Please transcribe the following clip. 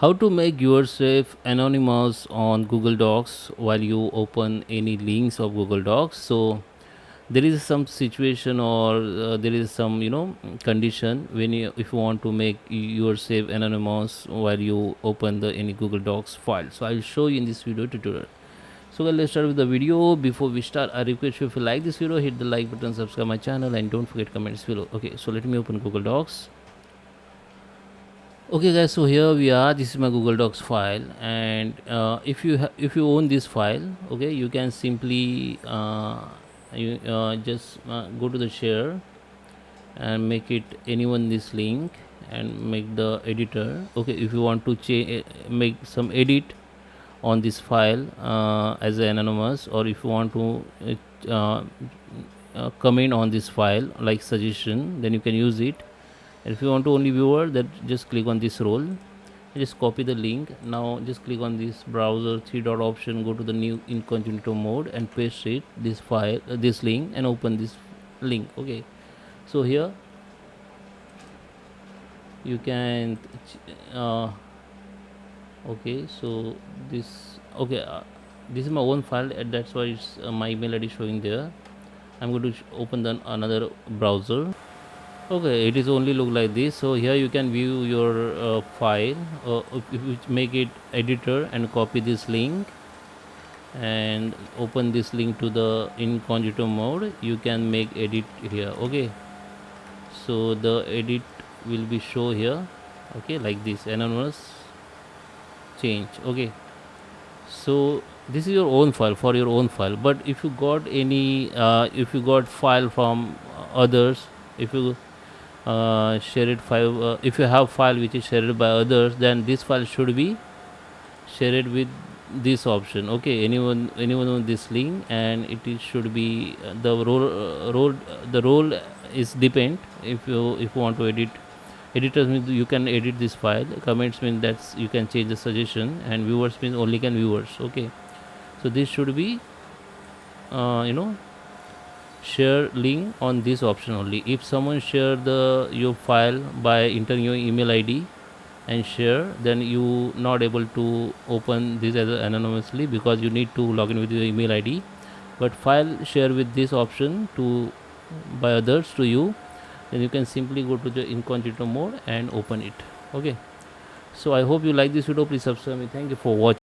How to make yourself anonymous on Google Docs while you open any links of Google Docs. So there is some situation or there is some condition when you if you want to make yourself anonymous while you open the any Google Docs file. So I'll show you in this video tutorial. So guys, let's start with the video. Before we start, I request you, if you like this video, hit the like button, subscribe my channel, and don't forget comments below. Okay, so let me open Google Docs. Okay guys, so here we are. This is my Google Docs file, and if you own this file, okay, you can simply just go to the share and make it anyone this link and make the editor. Okay, if you want to make some edit on this file as an anonymous, or if you want to comment on this file like suggestion, then you can use it. And if you want to only viewer, that just click on this role, just copy the link. Now just click on this browser three dot option, go to the new incognito mode and paste it this file this link and open this link. Okay, so here you can okay, so this is my own file, and that's why it's my email ID showing there. I'm going to open another browser. Okay, it is only look like this. So here you can view your file. If you make it editor and copy this link and open this link to the incognito mode, you can make edit here. Okay, so the edit will be show here. Okay, like this anonymous change. Okay, so this is your own file, for your own file. But if you got any if you got file from others, if you share it file, if you have file which is shared by others, then this file should be shared with this option. Okay, anyone on this link, and should be the role is depend. If you want to edit, editors means you can edit this file, comments means that's you can change the suggestion, and viewers means only can viewers. Okay, so this should be you know share link on this option only. If someone share your file by entering your email ID and share, then you not able to open this as anonymously, because you need to log in with your email ID. But file share with this option to by others to you, then you can simply go to the incognito mode and open it. Okay, so I hope you like this video. Please subscribe me. Thank you for watching.